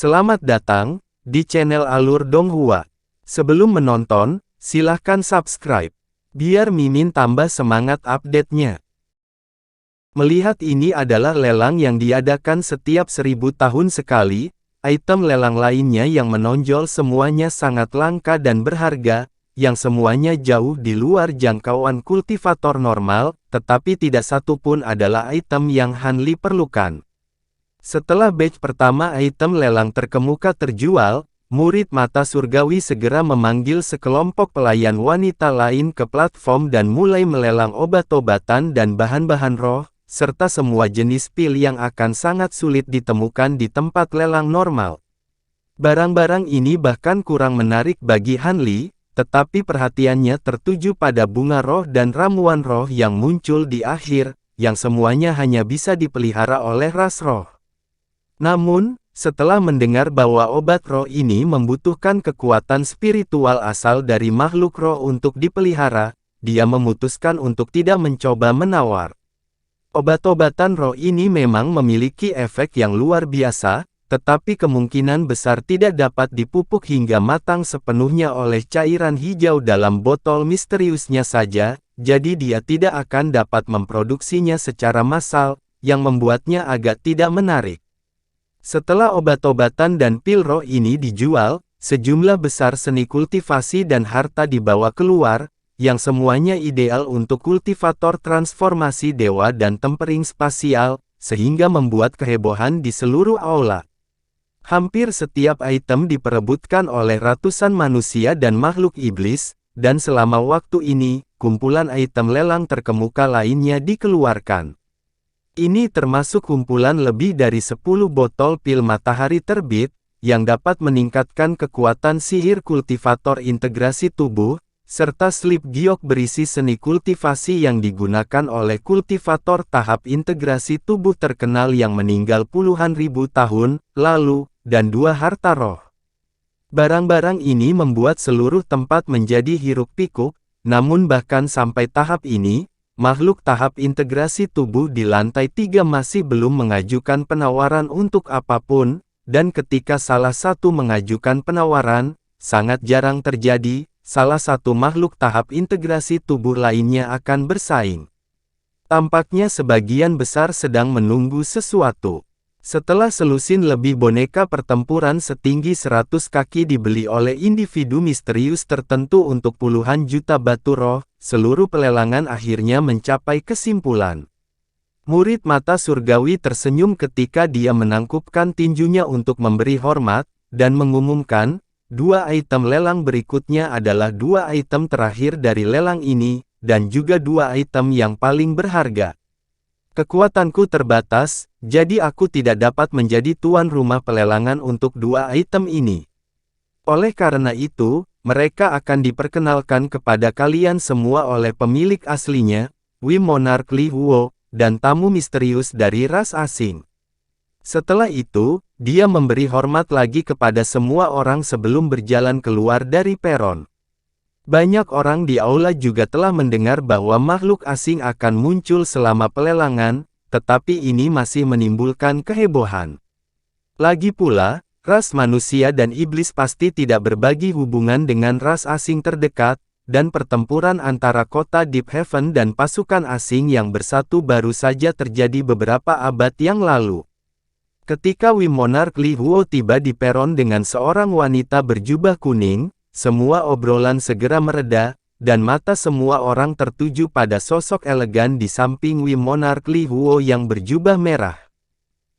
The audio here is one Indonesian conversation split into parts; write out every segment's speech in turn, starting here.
Selamat datang di channel Alur Donghua. Sebelum menonton, silahkan subscribe, biar Mimin tambah semangat update-nya. Melihat ini adalah lelang yang diadakan setiap 1000 tahun sekali, item lelang lainnya yang menonjol semuanya sangat langka dan berharga, yang semuanya jauh di luar jangkauan kultivator normal, tetapi tidak satu pun adalah item yang Hanli perlukan. Setelah batch pertama item lelang terkemuka terjual, murid mata surgawi segera memanggil sekelompok pelayan wanita lain ke platform dan mulai melelang obat-obatan dan bahan-bahan roh, serta semua jenis pil yang akan sangat sulit ditemukan di tempat lelang normal. Barang-barang ini bahkan kurang menarik bagi Hanli, tetapi perhatiannya tertuju pada bunga roh dan ramuan roh yang muncul di akhir, yang semuanya hanya bisa dipelihara oleh ras roh. Namun, setelah mendengar bahwa obat roh ini membutuhkan kekuatan spiritual asal dari makhluk roh untuk dipelihara, dia memutuskan untuk tidak mencoba menawar. Obat-obatan roh ini memang memiliki efek yang luar biasa, tetapi kemungkinan besar tidak dapat dipupuk hingga matang sepenuhnya oleh cairan hijau dalam botol misteriusnya saja, jadi dia tidak akan dapat memproduksinya secara massal, yang membuatnya agak tidak menarik. Setelah obat-obatan dan pil roh ini dijual, sejumlah besar seni kultivasi dan harta dibawa keluar, yang semuanya ideal untuk kultivator transformasi dewa dan tempering spasial, sehingga membuat kehebohan di seluruh aula. Hampir setiap item diperebutkan oleh ratusan manusia dan makhluk iblis, dan selama waktu ini, kumpulan item lelang terkemuka lainnya dikeluarkan. Ini termasuk kumpulan lebih dari 10 botol pil matahari terbit, yang dapat meningkatkan kekuatan sihir kultivator integrasi tubuh, serta slip giok berisi seni kultivasi yang digunakan oleh kultivator tahap integrasi tubuh terkenal yang meninggal puluhan ribu tahun lalu, dan 2 harta roh. Barang-barang ini membuat seluruh tempat menjadi hiruk-pikuk, namun bahkan sampai tahap ini, makhluk tahap integrasi tubuh di lantai 3 masih belum mengajukan penawaran untuk apapun, dan ketika salah satu mengajukan penawaran, sangat jarang terjadi, salah satu makhluk tahap integrasi tubuh lainnya akan bersaing. Tampaknya sebagian besar sedang menunggu sesuatu. Setelah selusin lebih boneka pertempuran setinggi 100 kaki dibeli oleh individu misterius tertentu untuk puluhan juta batu roh, seluruh pelelangan akhirnya mencapai kesimpulan. Murid mata surgawi tersenyum ketika dia menangkupkan tinjunya untuk memberi hormat, dan mengumumkan, 2 item lelang berikutnya adalah 2 item terakhir dari lelang ini, dan juga 2 item yang paling berharga. Kekuatanku terbatas, jadi aku tidak dapat menjadi tuan rumah pelelangan untuk 2 item ini. Oleh karena itu, mereka akan diperkenalkan kepada kalian semua oleh pemilik aslinya, Wim Monarch Li Huo, dan tamu misterius dari ras asing. Setelah itu, dia memberi hormat lagi kepada semua orang sebelum berjalan keluar dari peron. Banyak orang di aula juga telah mendengar bahwa makhluk asing akan muncul selama pelelangan, tetapi ini masih menimbulkan kehebohan. Lagi pula, ras manusia dan iblis pasti tidak berbagi hubungan dengan ras asing terdekat, dan pertempuran antara kota Deep Heaven dan pasukan asing yang bersatu baru saja terjadi beberapa abad yang lalu. Ketika Wim Monarch Li Huo tiba di peron dengan seorang wanita berjubah kuning, semua obrolan segera mereda, dan mata semua orang tertuju pada sosok elegan di samping Wim Monarch Li Huo yang berjubah merah.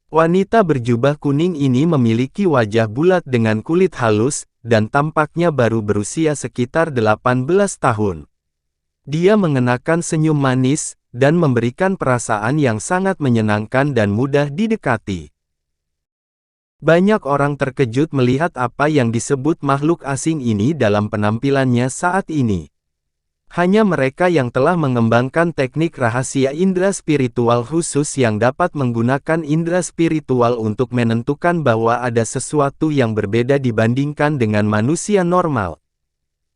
Wanita berjubah kuning ini memiliki wajah bulat dengan kulit halus, dan tampaknya baru berusia sekitar 18 tahun. Dia mengenakan senyum manis, dan memberikan perasaan yang sangat menyenangkan dan mudah didekati. Banyak orang terkejut melihat apa yang disebut makhluk asing ini dalam penampilannya saat ini. Hanya mereka yang telah mengembangkan teknik rahasia indera spiritual khusus yang dapat menggunakan indera spiritual untuk menentukan bahwa ada sesuatu yang berbeda dibandingkan dengan manusia normal.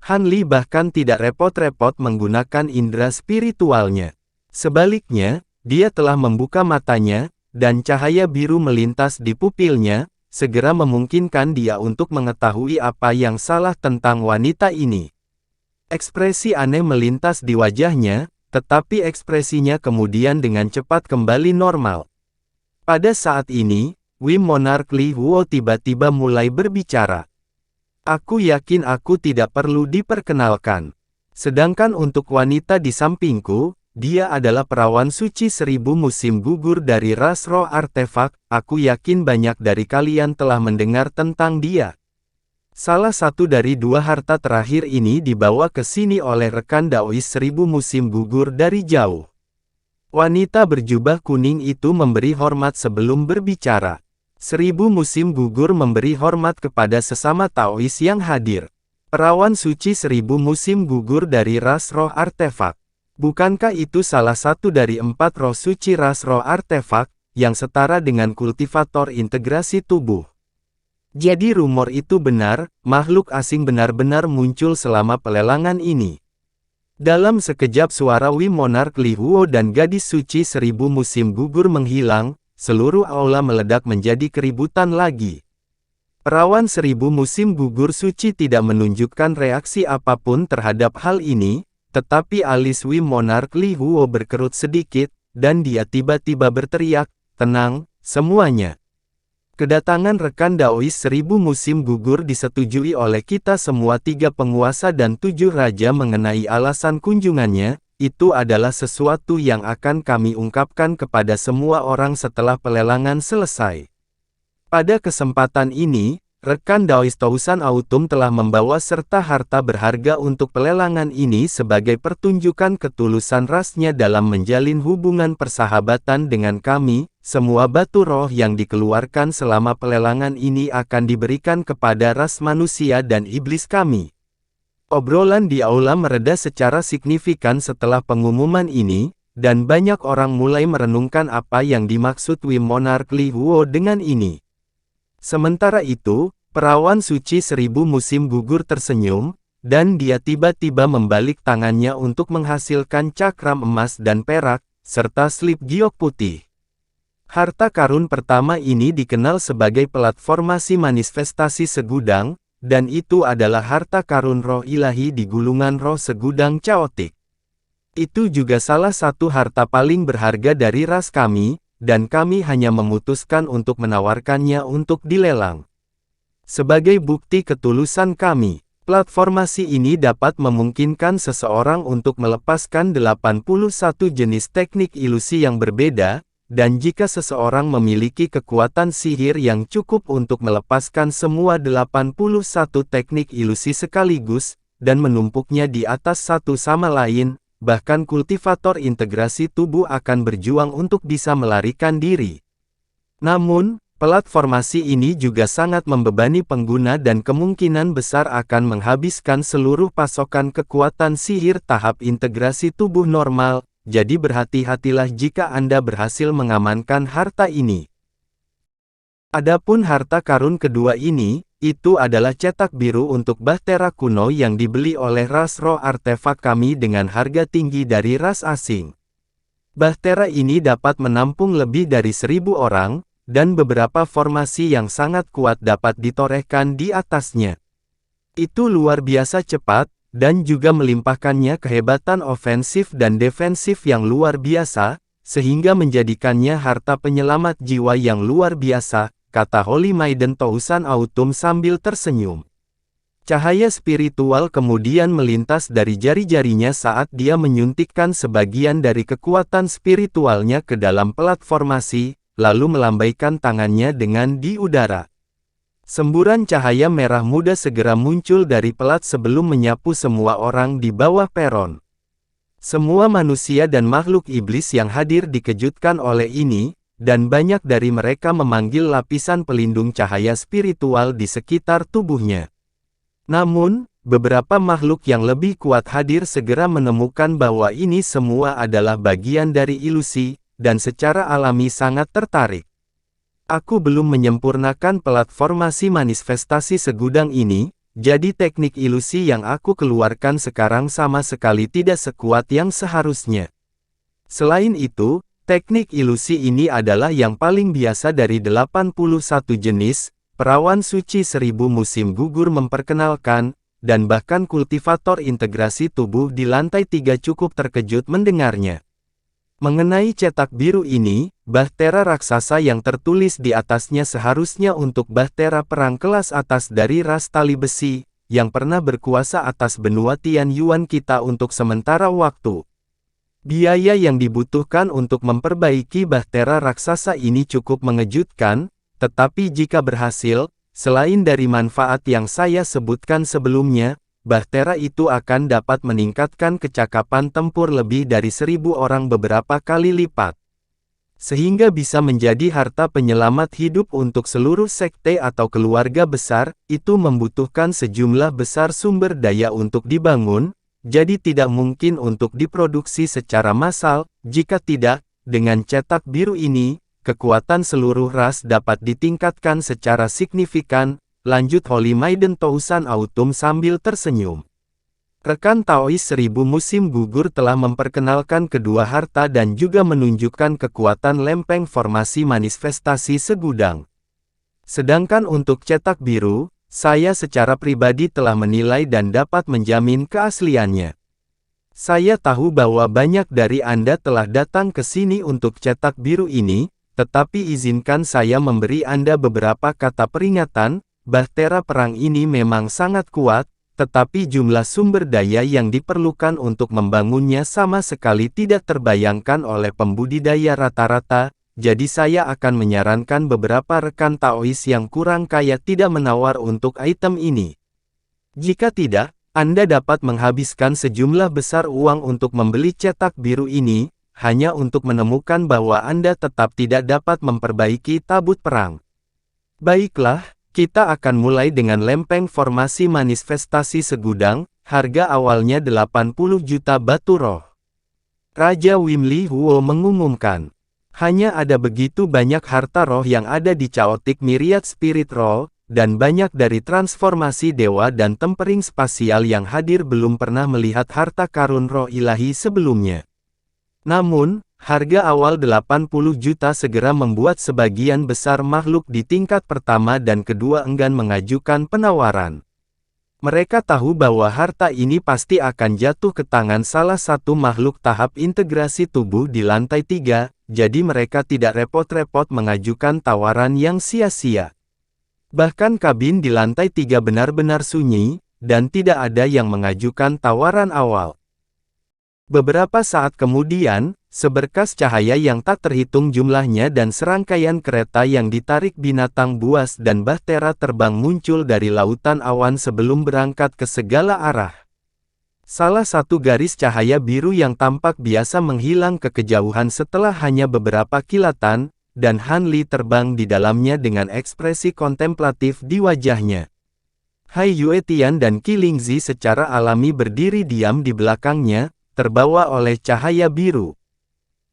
Hanli bahkan tidak repot-repot menggunakan indera spiritualnya. Sebaliknya, dia telah membuka matanya, dan cahaya biru melintas di pupilnya, segera memungkinkan dia untuk mengetahui apa yang salah tentang wanita ini. Ekspresi aneh melintas di wajahnya, tetapi ekspresinya kemudian dengan cepat kembali normal. Pada saat ini, Wim Monarch Li Huo tiba-tiba mulai berbicara. Aku yakin aku tidak perlu diperkenalkan. Sedangkan untuk wanita di sampingku, dia adalah perawan suci 1000 musim gugur dari ras roh artefak. Aku yakin banyak dari kalian telah mendengar tentang dia. Salah satu dari dua harta terakhir ini dibawa ke sini oleh rekan Daois 1000 musim gugur dari jauh. Wanita berjubah kuning itu memberi hormat sebelum berbicara. 1000 musim gugur memberi hormat kepada sesama Taois yang hadir. Perawan suci 1000 musim gugur dari ras roh artefak. Bukankah itu salah satu dari 4 roh suci ras roh artefak, yang setara dengan kultivator integrasi tubuh? Jadi rumor itu benar, makhluk asing benar-benar muncul selama pelelangan ini. Dalam sekejap suara Wim Monarch Li Huo dan gadis suci 1000 musim gugur menghilang, seluruh aula meledak menjadi keributan lagi. Perawan 1000 musim gugur suci tidak menunjukkan reaksi apapun terhadap hal ini, tetapi alis Wim Monarch Li Huo berkerut sedikit, dan dia tiba-tiba berteriak, "Tenang, semuanya." Kedatangan rekan Daois 1000 musim gugur disetujui oleh kita semua 3 penguasa dan 7 raja mengenai alasan kunjungannya, itu adalah sesuatu yang akan kami ungkapkan kepada semua orang setelah pelelangan selesai. Pada kesempatan ini, rekan Daois Tousan Autumn telah membawa serta harta berharga untuk pelelangan ini sebagai pertunjukan ketulusan rasnya dalam menjalin hubungan persahabatan dengan kami. Semua batu roh yang dikeluarkan selama pelelangan ini akan diberikan kepada ras manusia dan iblis kami. Obrolan di aula mereda secara signifikan setelah pengumuman ini, dan banyak orang mulai merenungkan apa yang dimaksud Wim Monarch Li Huo dengan ini. Sementara itu, perawan suci 1000 musim gugur tersenyum, dan dia tiba-tiba membalik tangannya untuk menghasilkan cakram emas dan perak, serta slip giok putih. Harta karun pertama ini dikenal sebagai platformasi manifestasi segudang, dan itu adalah harta karun roh ilahi di gulungan roh segudang caotik. Itu juga salah satu harta paling berharga dari ras kami, dan kami hanya memutuskan untuk menawarkannya untuk dilelang. Sebagai bukti ketulusan kami, platformasi ini dapat memungkinkan seseorang untuk melepaskan 81 jenis teknik ilusi yang berbeda, dan jika seseorang memiliki kekuatan sihir yang cukup untuk melepaskan semua 81 teknik ilusi sekaligus, dan menumpuknya di atas satu sama lain, bahkan kultivator integrasi tubuh akan berjuang untuk bisa melarikan diri. Namun, platformasi ini juga sangat membebani pengguna dan kemungkinan besar akan menghabiskan seluruh pasokan kekuatan sihir tahap integrasi tubuh normal, jadi berhati-hatilah jika Anda berhasil mengamankan harta ini. Adapun harta karun kedua ini, itu adalah cetak biru untuk bahtera kuno yang dibeli oleh ras roh artefak kami dengan harga tinggi dari ras asing. Bahtera ini dapat menampung lebih dari 1000 orang, dan beberapa formasi yang sangat kuat dapat ditorehkan di atasnya. Itu luar biasa cepat, dan juga melimpahkannya kehebatan ofensif dan defensif yang luar biasa, sehingga menjadikannya harta penyelamat jiwa yang luar biasa, kata Holy Maiden Tousan Autumn sambil tersenyum. Cahaya spiritual kemudian melintas dari jari-jarinya saat dia menyuntikkan sebagian dari kekuatan spiritualnya ke dalam platformasi, lalu melambaikan tangannya dengan di udara. Semburan cahaya merah muda segera muncul dari pelat sebelum menyapu semua orang di bawah peron. Semua manusia dan makhluk iblis yang hadir dikejutkan oleh ini, dan banyak dari mereka memanggil lapisan pelindung cahaya spiritual di sekitar tubuhnya. Namun, beberapa makhluk yang lebih kuat hadir segera menemukan bahwa ini semua adalah bagian dari ilusi, dan secara alami sangat tertarik. Aku belum menyempurnakan platformasi manifestasi segudang ini, jadi teknik ilusi yang aku keluarkan sekarang sama sekali tidak sekuat yang seharusnya. Selain itu, teknik ilusi ini adalah yang paling biasa dari 81 jenis, perawan suci 1000 musim gugur memperkenalkan, dan bahkan kultivator integrasi tubuh di lantai 3 cukup terkejut mendengarnya. Mengenai cetak biru ini, bahtera raksasa yang tertulis di atasnya seharusnya untuk bahtera perang kelas atas dari ras tali besi, yang pernah berkuasa atas benua Tian Yuan kita untuk sementara waktu. Biaya yang dibutuhkan untuk memperbaiki bahtera raksasa ini cukup mengejutkan, tetapi jika berhasil, selain dari manfaat yang saya sebutkan sebelumnya, bahtera itu akan dapat meningkatkan kecakapan tempur lebih dari 1000 orang beberapa kali lipat. Sehingga bisa menjadi harta penyelamat hidup untuk seluruh sekte atau keluarga besar, itu membutuhkan sejumlah besar sumber daya untuk dibangun, jadi tidak mungkin untuk diproduksi secara massal. Jika tidak, dengan cetak biru ini, kekuatan seluruh ras dapat ditingkatkan secara signifikan, lanjut Holy Maiden Tousan Autumn sambil tersenyum. Rekan Taois 1000 musim gugur telah memperkenalkan kedua harta dan juga menunjukkan kekuatan lempeng formasi manifestasi segudang. Sedangkan untuk cetak biru, saya secara pribadi telah menilai dan dapat menjamin keasliannya. Saya tahu bahwa banyak dari Anda telah datang ke sini untuk cetak biru ini, tetapi izinkan saya memberi Anda beberapa kata peringatan. Bahtera perang ini memang sangat kuat, tetapi jumlah sumber daya yang diperlukan untuk membangunnya sama sekali tidak terbayangkan oleh pembudidaya rata-rata, jadi saya akan menyarankan beberapa rekan Taois yang kurang kaya tidak menawar untuk item ini. Jika tidak, Anda dapat menghabiskan sejumlah besar uang untuk membeli cetak biru ini, hanya untuk menemukan bahwa Anda tetap tidak dapat memperbaiki tabut perang. Baiklah, kita akan mulai dengan lempeng formasi manifestasi segudang, harga awalnya 80 juta batu roh. Raja Wimli Huo mengumumkan, hanya ada begitu banyak harta roh yang ada di Chaotic Myriad Spirit Roll, dan banyak dari transformasi dewa dan tempering spasial yang hadir belum pernah melihat harta karun roh ilahi sebelumnya. Namun, harga awal 80 juta segera membuat sebagian besar makhluk di tingkat pertama dan kedua enggan mengajukan penawaran. Mereka tahu bahwa harta ini pasti akan jatuh ke tangan salah satu makhluk tahap integrasi tubuh di lantai 3, jadi mereka tidak repot-repot mengajukan tawaran yang sia-sia. Bahkan kabin di lantai 3 benar-benar sunyi, dan tidak ada yang mengajukan tawaran awal. Beberapa saat kemudian, seberkas cahaya yang tak terhitung jumlahnya dan serangkaian kereta yang ditarik binatang buas dan bahtera terbang muncul dari lautan awan sebelum berangkat ke segala arah. Salah satu garis cahaya biru yang tampak biasa menghilang ke kejauhan setelah hanya beberapa kilatan, dan Han Li terbang di dalamnya dengan ekspresi kontemplatif di wajahnya. Hai Yue Tian dan Qi Lingzi secara alami berdiri diam di belakangnya, terbawa oleh cahaya biru.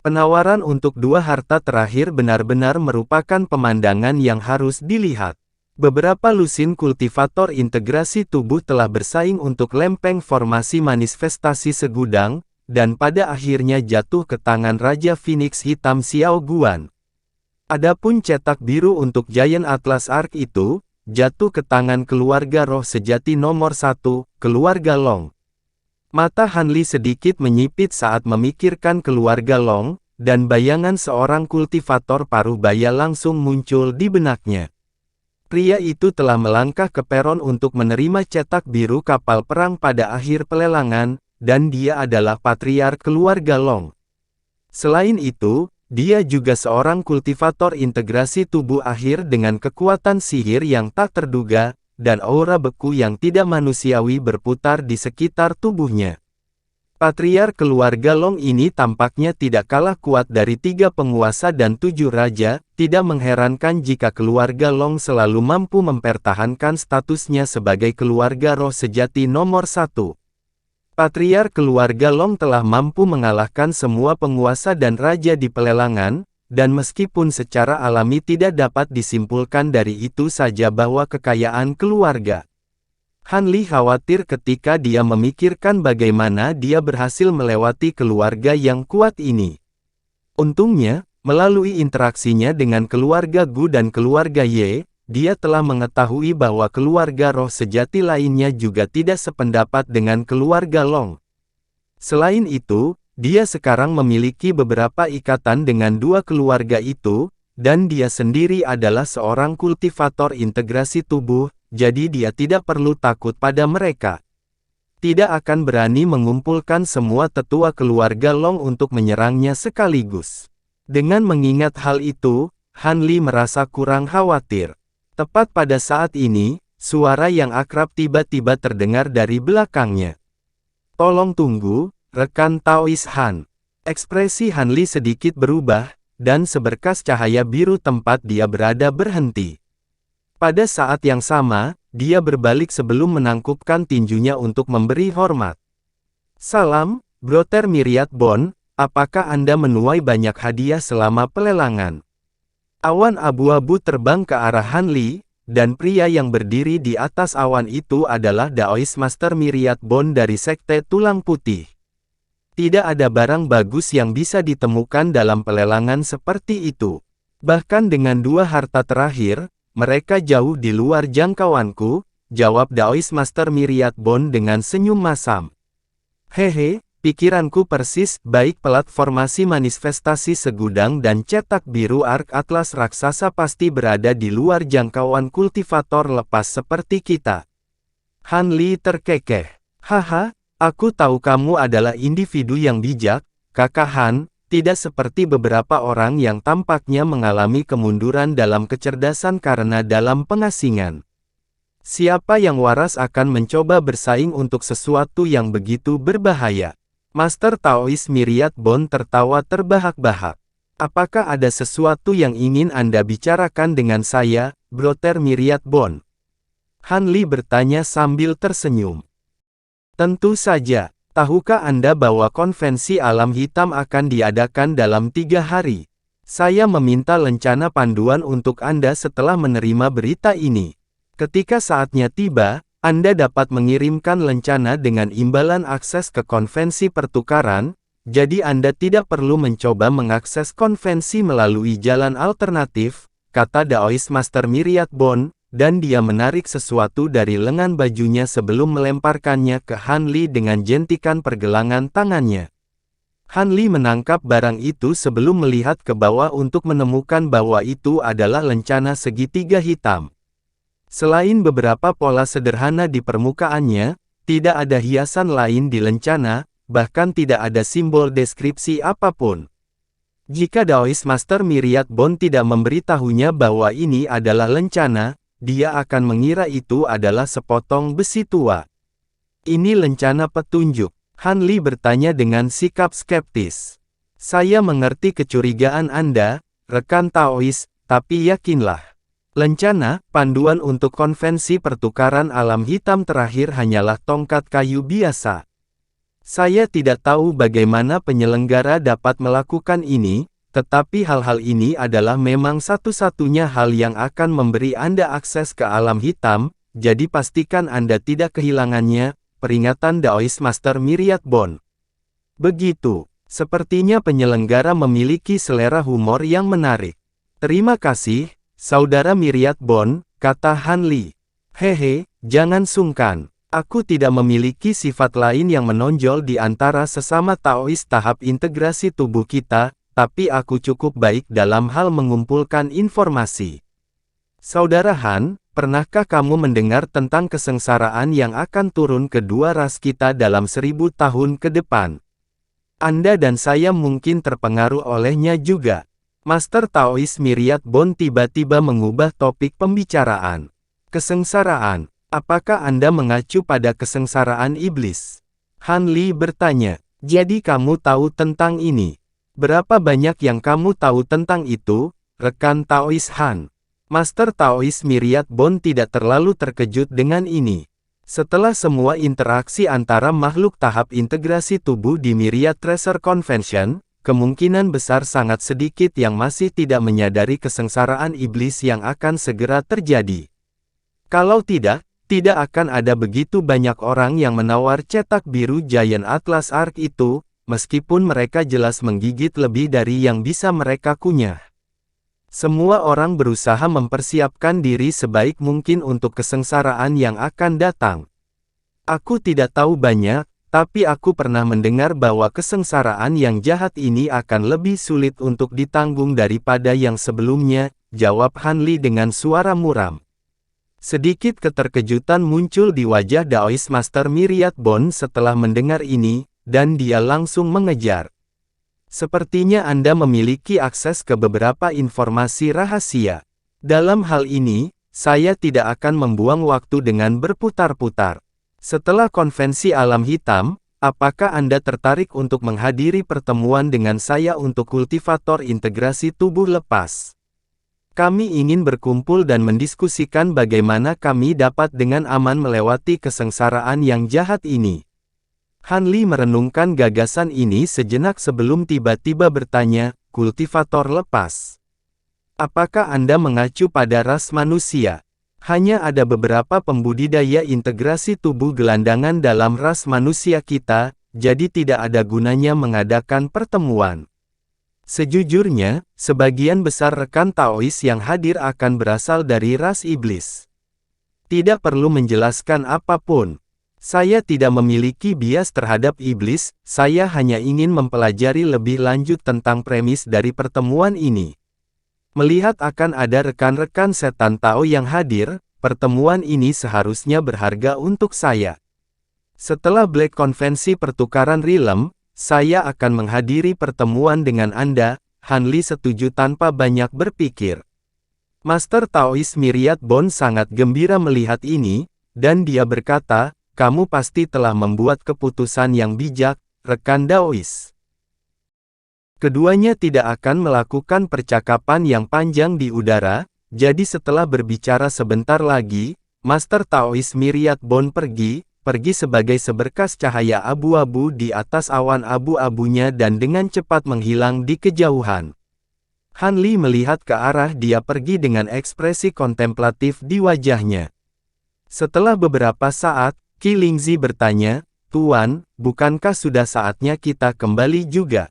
Penawaran untuk dua harta terakhir benar-benar merupakan pemandangan yang harus dilihat. Beberapa lusin kultivator integrasi tubuh telah bersaing untuk lempeng formasi manifestasi segudang, dan pada akhirnya jatuh ke tangan Raja Phoenix Hitam Xiao Guan. Adapun cetak biru untuk Giant Atlas Ark itu, jatuh ke tangan keluarga roh sejati nomor 1, keluarga Long. Mata Han Li sedikit menyipit saat memikirkan keluarga Long, dan bayangan seorang kultivator paruh baya langsung muncul di benaknya. Pria itu telah melangkah ke peron untuk menerima cetak biru kapal perang pada akhir pelelangan, dan dia adalah patriark keluarga Long. Selain itu, dia juga seorang kultivator integrasi tubuh akhir dengan kekuatan sihir yang tak terduga, dan aura beku yang tidak manusiawi berputar di sekitar tubuhnya. Patriark keluarga Long ini tampaknya tidak kalah kuat dari 3 penguasa dan 7 raja, tidak mengherankan jika keluarga Long selalu mampu mempertahankan statusnya sebagai keluarga roh sejati nomor 1. Patriark keluarga Long telah mampu mengalahkan semua penguasa dan raja di pelelangan, dan meskipun secara alami tidak dapat disimpulkan dari itu saja bahwa kekayaan keluarga Han Li khawatir ketika dia memikirkan bagaimana dia berhasil melewati keluarga yang kuat ini. Untungnya, melalui interaksinya dengan keluarga Gu dan keluarga Ye, dia telah mengetahui bahwa keluarga roh sejati lainnya juga tidak sependapat dengan keluarga Long. Selain itu, dia sekarang memiliki beberapa ikatan dengan dua keluarga itu, dan dia sendiri adalah seorang kultivator integrasi tubuh, jadi dia tidak perlu takut pada mereka. Tidak akan berani mengumpulkan semua tetua keluarga Long untuk menyerangnya sekaligus. Dengan mengingat hal itu, Han Li merasa kurang khawatir. Tepat pada saat ini, suara yang akrab tiba-tiba terdengar dari belakangnya. "Tolong tunggu, rekan Taois Han." Ekspresi Han Li sedikit berubah, dan seberkas cahaya biru tempat dia berada berhenti. Pada saat yang sama, dia berbalik sebelum menangkupkan tinjunya untuk memberi hormat. "Salam, Brother Myriad Bond, apakah Anda menuai banyak hadiah selama pelelangan?" Awan abu-abu terbang ke arah Han Li, dan pria yang berdiri di atas awan itu adalah Daoist Master Myriad Bond dari Sekte Tulang Putih. Tidak ada barang bagus yang bisa ditemukan dalam pelelangan seperti itu. Bahkan dengan dua harta terakhir, mereka jauh di luar jangkauanku, jawab Daoist Master Myriad Bond dengan senyum masam. "Hehe, pikiranku persis, baik platformasi manifestasi segudang dan cetak biru Ark Atlas raksasa pasti berada di luar jangkauan kultivator lepas seperti kita." Han Li terkekeh. "Haha, aku tahu kamu adalah individu yang bijak, Kakak Han. Tidak seperti beberapa orang yang tampaknya mengalami kemunduran dalam kecerdasan karena dalam pengasingan. Siapa yang waras akan mencoba bersaing untuk sesuatu yang begitu berbahaya?" Master Taoist Myriad Bond tertawa terbahak-bahak. "Apakah ada sesuatu yang ingin Anda bicarakan dengan saya, Brother Myriad Bond?" Han Li bertanya sambil tersenyum. "Tentu saja. Tahukah Anda bahwa konvensi alam hitam akan diadakan dalam 3 hari? Saya meminta lencana panduan untuk Anda setelah menerima berita ini. Ketika saatnya tiba, Anda dapat mengirimkan lencana dengan imbalan akses ke konvensi pertukaran, jadi Anda tidak perlu mencoba mengakses konvensi melalui jalan alternatif," kata Daoist Master Myriad Bond, dan dia menarik sesuatu dari lengan bajunya sebelum melemparkannya ke Han Li dengan jentikan pergelangan tangannya. Han Li menangkap barang itu sebelum melihat ke bawah untuk menemukan bahwa itu adalah lencana segitiga hitam. Selain beberapa pola sederhana di permukaannya, tidak ada hiasan lain di lencana, bahkan tidak ada simbol deskripsi apapun. Jika Daoist Master Myriad Bond tidak memberitahunya bahwa ini adalah lencana, dia akan mengira itu adalah sepotong besi tua. "Ini lencana petunjuk?" Han Li bertanya dengan sikap skeptis. "Saya mengerti kecurigaan Anda, rekan Taoist, tapi yakinlah. Lencana, panduan untuk konvensi pertukaran alam hitam terakhir hanyalah tongkat kayu biasa. Saya tidak tahu bagaimana penyelenggara dapat melakukan ini, tetapi hal-hal ini adalah memang satu-satunya hal yang akan memberi Anda akses ke alam hitam, jadi pastikan Anda tidak kehilangannya," peringatan Daoist Master Myriad Bond. "Begitu, sepertinya penyelenggara memiliki selera humor yang menarik. Terima kasih, Saudara Myriad Bond," kata Han Li. "Hehe, jangan sungkan. Aku tidak memiliki sifat lain yang menonjol di antara sesama Taoist tahap integrasi tubuh kita, tapi aku cukup baik dalam hal mengumpulkan informasi. Saudara Han, pernahkah kamu mendengar tentang kesengsaraan yang akan turun ke dua ras kita dalam 1000 tahun ke depan? Anda dan saya mungkin terpengaruh olehnya juga." Master Taoist Myriad Bond tiba-tiba mengubah topik pembicaraan. "Kesengsaraan, apakah Anda mengacu pada kesengsaraan iblis?" Han Li bertanya. "Jadi kamu tahu tentang ini? Berapa banyak yang kamu tahu tentang itu, rekan Taoist Han?" Master Taoist Myriad Bond tidak terlalu terkejut dengan ini. Setelah semua interaksi antara makhluk tahap integrasi tubuh di Myriad Tracer Convention, kemungkinan besar sangat sedikit yang masih tidak menyadari kesengsaraan iblis yang akan segera terjadi. Kalau tidak akan ada begitu banyak orang yang menawar cetak biru Giant Atlas Ark itu, meskipun mereka jelas menggigit lebih dari yang bisa mereka kunyah. Semua orang berusaha mempersiapkan diri sebaik mungkin untuk kesengsaraan yang akan datang. Aku tidak tahu banyak, tapi aku pernah mendengar bahwa kesengsaraan yang jahat ini akan lebih sulit untuk ditanggung daripada yang sebelumnya, jawab Han Li dengan suara muram. Sedikit keterkejutan muncul di wajah Daoist Master Myriad Bond setelah mendengar ini, dan dia langsung mengejar. Sepertinya Anda memiliki akses ke beberapa informasi rahasia. Dalam hal ini, saya tidak akan membuang waktu dengan berputar-putar. Setelah konvensi alam hitam, apakah Anda tertarik untuk menghadiri pertemuan dengan saya untuk kultivator integrasi tubuh lepas? Kami ingin berkumpul dan mendiskusikan bagaimana kami dapat dengan aman melewati kesengsaraan yang jahat ini. Han Li merenungkan gagasan ini sejenak sebelum tiba-tiba bertanya, kultivator lepas. Apakah Anda mengacu pada ras manusia? Hanya ada beberapa pembudidaya integrasi tubuh gelandangan dalam ras manusia kita, jadi tidak ada gunanya mengadakan pertemuan. Sejujurnya, sebagian besar rekan Taois yang hadir akan berasal dari ras iblis. Tidak perlu menjelaskan apapun. Saya tidak memiliki bias terhadap iblis, saya hanya ingin mempelajari lebih lanjut tentang premis dari pertemuan ini. Melihat akan ada rekan-rekan setan Tao yang hadir, pertemuan ini seharusnya berharga untuk saya. Setelah Black Konvensi Pertukaran Realm, saya akan menghadiri pertemuan dengan Anda, Han Li setuju tanpa banyak berpikir. Master Taoist Myriad Bond sangat gembira melihat ini, dan dia berkata, kamu pasti telah membuat keputusan yang bijak, rekan Daoist. Keduanya tidak akan melakukan percakapan yang panjang di udara, jadi setelah berbicara sebentar lagi, Master Taoist Myriad Bond pergi sebagai seberkas cahaya abu-abu di atas awan abu-abunya dan dengan cepat menghilang di kejauhan. Han Li melihat ke arah dia pergi dengan ekspresi kontemplatif di wajahnya. Setelah beberapa saat, Qi Lingzi bertanya, Tuan, bukankah sudah saatnya kita kembali juga?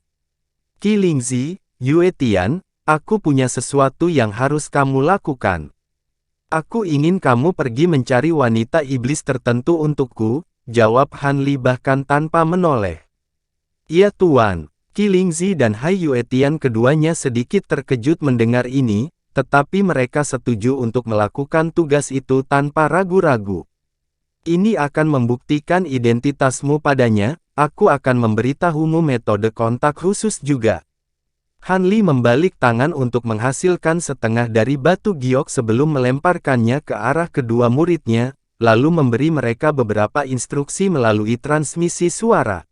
Qi Lingzi, Yue Tian, aku punya sesuatu yang harus kamu lakukan. Aku ingin kamu pergi mencari wanita iblis tertentu untukku, jawab Han Li bahkan tanpa menoleh. Iya Tuan. Qi Lingzi dan Hai Yue Tian keduanya sedikit terkejut mendengar ini, tetapi mereka setuju untuk melakukan tugas itu tanpa ragu-ragu. Ini akan membuktikan identitasmu padanya, aku akan memberitahumu metode kontak khusus juga. Han Li membalik tangan untuk menghasilkan setengah dari batu giok sebelum melemparkannya ke arah kedua muridnya, lalu memberi mereka beberapa instruksi melalui transmisi suara.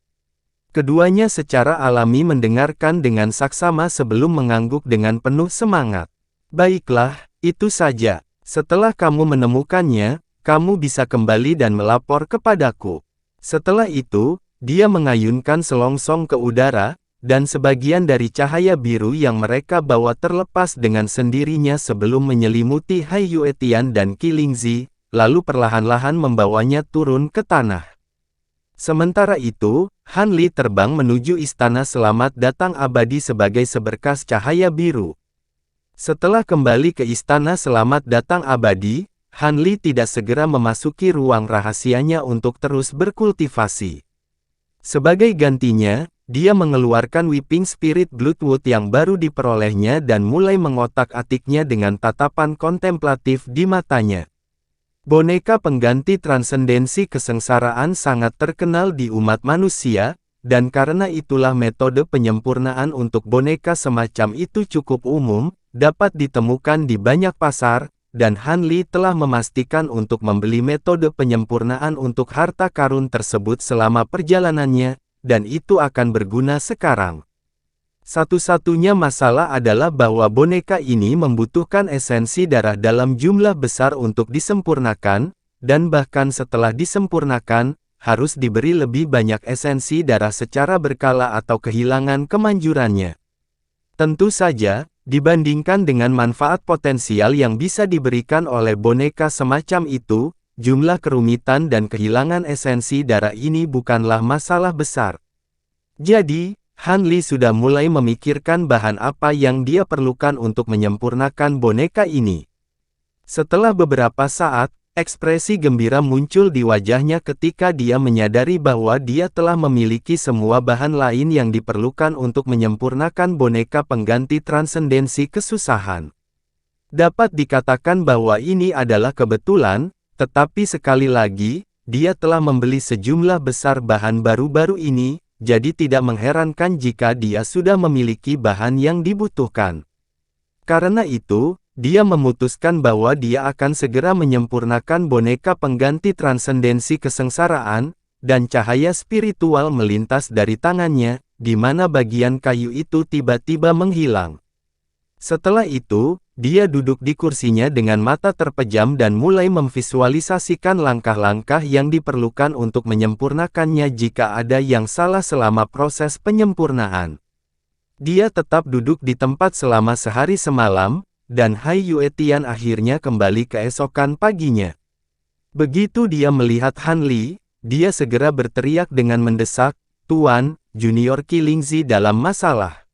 Keduanya secara alami mendengarkan dengan saksama sebelum mengangguk dengan penuh semangat. Baiklah, itu saja. Setelah kamu menemukannya, kamu bisa kembali dan melapor kepadaku. Setelah itu, dia mengayunkan selongsong ke udara, dan sebagian dari cahaya biru yang mereka bawa terlepas dengan sendirinya sebelum menyelimuti Hai Yue Tian dan Qi Lingzi, lalu perlahan-lahan membawanya turun ke tanah. Sementara itu, Han Li terbang menuju Istana Selamat Datang Abadi sebagai seberkas cahaya biru. Setelah kembali ke Istana Selamat Datang Abadi, Han Li tidak segera memasuki ruang rahasianya untuk terus berkultivasi. Sebagai gantinya, dia mengeluarkan Weeping Spirit Bloodwood yang baru diperolehnya dan mulai mengotak-atiknya dengan tatapan kontemplatif di matanya. Boneka pengganti transendensi kesengsaraan sangat terkenal di umat manusia, dan karena itulah metode penyempurnaan untuk boneka semacam itu cukup umum, dapat ditemukan di banyak pasar, dan Han Li telah memastikan untuk membeli metode penyempurnaan untuk harta karun tersebut selama perjalanannya, dan itu akan berguna sekarang. Satu-satunya masalah adalah bahwa boneka ini membutuhkan esensi darah dalam jumlah besar untuk disempurnakan, dan bahkan setelah disempurnakan, harus diberi lebih banyak esensi darah secara berkala atau kehilangan kemanjurannya. Tentu saja, dibandingkan dengan manfaat potensial yang bisa diberikan oleh boneka semacam itu, jumlah kerumitan dan kehilangan esensi darah ini bukanlah masalah besar. Jadi, Han Li sudah mulai memikirkan bahan apa yang dia perlukan untuk menyempurnakan boneka ini. Setelah beberapa saat, ekspresi gembira muncul di wajahnya ketika dia menyadari bahwa dia telah memiliki semua bahan lain yang diperlukan untuk menyempurnakan boneka pengganti transendensi kesusahan. Dapat dikatakan bahwa ini adalah kebetulan, tetapi sekali lagi, dia telah membeli sejumlah besar bahan baru-baru ini, jadi tidak mengherankan jika dia sudah memiliki bahan yang dibutuhkan. Karena itu, dia memutuskan bahwa dia akan segera menyempurnakan boneka pengganti transendensi kesengsaraan, dan cahaya spiritual melintas dari tangannya, di mana bagian kayu itu tiba-tiba menghilang. Setelah itu, dia duduk di kursinya dengan mata terpejam dan mulai memvisualisasikan langkah-langkah yang diperlukan untuk menyempurnakannya jika ada yang salah selama proses penyempurnaan. Dia tetap duduk di tempat selama sehari semalam, dan Hai Yuetian akhirnya kembali keesokan paginya. Begitu dia melihat Han Li, dia segera berteriak dengan mendesak, "Tuan, Junior Qilingzi dalam masalah."